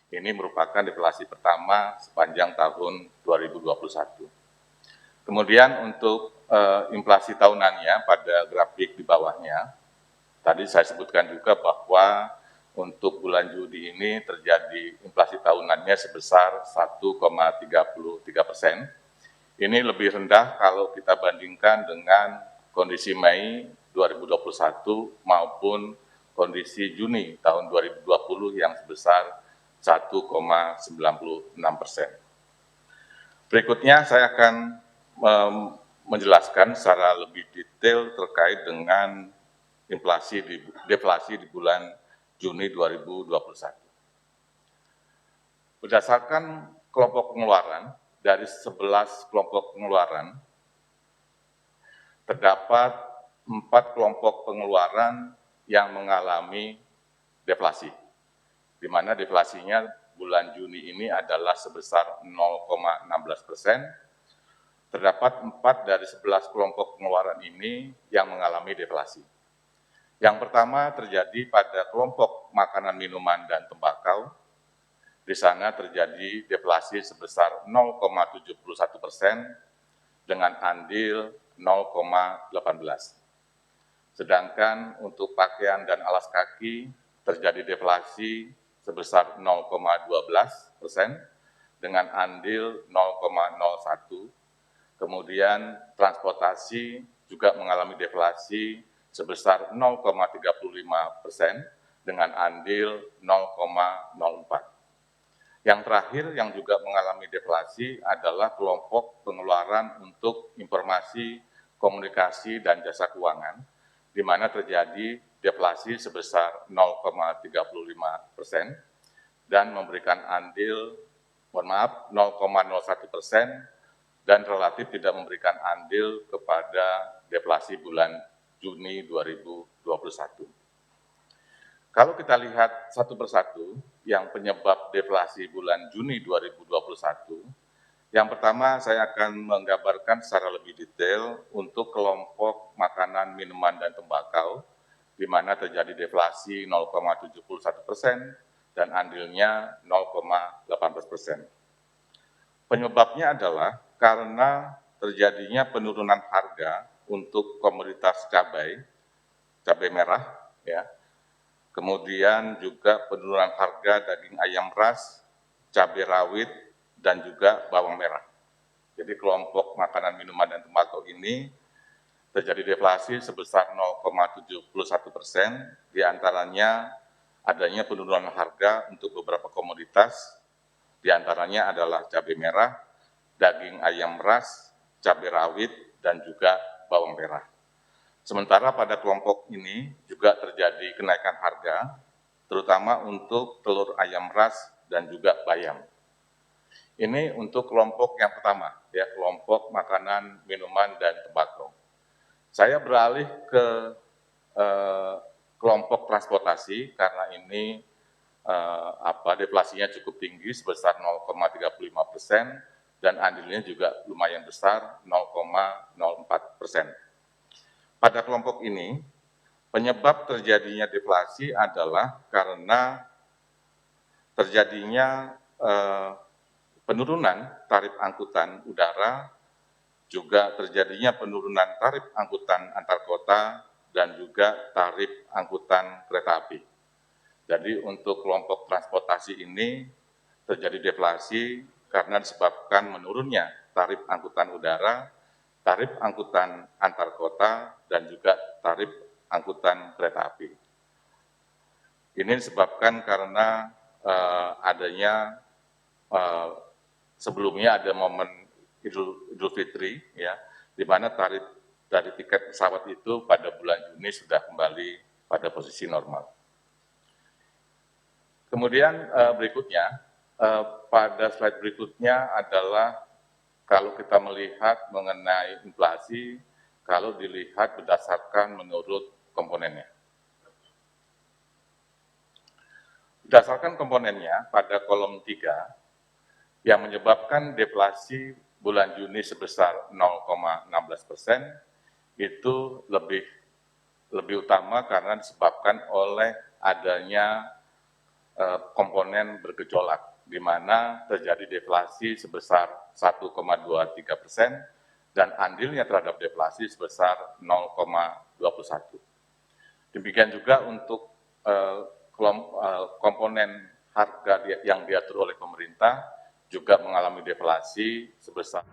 Ini merupakan deflasi pertama sepanjang tahun 2021. Kemudian untuk inflasi tahunannya pada grafik di bawahnya, tadi saya sebutkan juga bahwa untuk bulan Juni ini terjadi inflasi tahunannya sebesar 1,33%. Ini lebih rendah kalau kita bandingkan dengan kondisi Mei 2021 maupun kondisi Juni tahun 2020 yang sebesar 1,96%. Berikutnya saya akan menjelaskan secara lebih detail terkait dengan deflasi di bulan Juni 2021. Berdasarkan kelompok pengeluaran, dari 11 kelompok pengeluaran, terdapat 4 kelompok pengeluaran yang mengalami deflasi, di mana deflasinya bulan Juni ini adalah sebesar 0,16%. Terdapat 4 dari 11 kelompok pengeluaran ini yang mengalami deflasi. Yang pertama terjadi pada kelompok makanan, minuman, dan tembakau. Di sana terjadi deflasi sebesar 0,71% dengan andil 0,18. Sedangkan untuk pakaian dan alas kaki terjadi deflasi sebesar 0,12% dengan andil 0,01. Kemudian transportasi juga mengalami deflasi sebesar 0,35% dengan andil 0,04. Yang terakhir yang juga mengalami deflasi adalah kelompok pengeluaran untuk informasi, komunikasi, dan jasa keuangan, di mana terjadi deflasi sebesar 0,35% dan memberikan andil, 0,01%, dan relatif tidak memberikan andil kepada deflasi bulan Juni 2021. Kalau kita lihat satu persatu yang penyebab deflasi bulan Juni 2021, yang pertama saya akan menggambarkan secara lebih detail untuk kelompok makanan, minuman, dan tembakau, di mana terjadi deflasi 0,71% dan andilnya 0,18%. Penyebabnya adalah karena terjadinya penurunan harga untuk komoditas cabai merah, ya. Kemudian juga penurunan harga daging ayam ras, cabai rawit, dan juga bawang merah. Jadi kelompok makanan, minuman, dan tembakau ini terjadi deflasi sebesar 0,71%, diantaranya adanya penurunan harga untuk beberapa komoditas, diantaranya adalah cabai merah, daging ayam ras, cabai rawit, dan juga bawang merah. Sementara pada kelompok ini juga terjadi kenaikan harga, terutama untuk telur ayam ras dan juga bayam. Ini untuk kelompok yang pertama, ya, kelompok makanan, minuman, dan tembakau. Saya beralih ke kelompok transportasi karena ini deflasinya cukup tinggi sebesar 0,35% dan andilnya juga lumayan besar 0,04%. Pada kelompok ini, penyebab terjadinya deflasi adalah karena terjadinya penurunan tarif angkutan udara, juga terjadinya penurunan tarif angkutan antar kota, dan juga tarif angkutan kereta api. Jadi untuk kelompok transportasi ini terjadi deflasi karena disebabkan menurunnya tarif angkutan udara, tarif angkutan antar kota, dan juga tarif angkutan kereta api. Ini disebabkan karena adanya sebelumnya ada momen Idul Fitri, ya, di mana tarif dari tiket pesawat itu pada bulan Juni sudah kembali pada posisi normal. Kemudian berikutnya, pada slide berikutnya adalah kalau kita melihat mengenai inflasi, kalau dilihat berdasarkan menurut komponennya. Berdasarkan komponennya pada kolom 3, yang menyebabkan deflasi bulan Juni sebesar 0,16%, itu lebih utama karena disebabkan oleh adanya komponen bergejolak, di mana terjadi deflasi sebesar 1,23% dan andilnya terhadap deflasi sebesar 0,21. Demikian juga untuk komponen harga yang diatur oleh pemerintah juga mengalami deflasi sebesar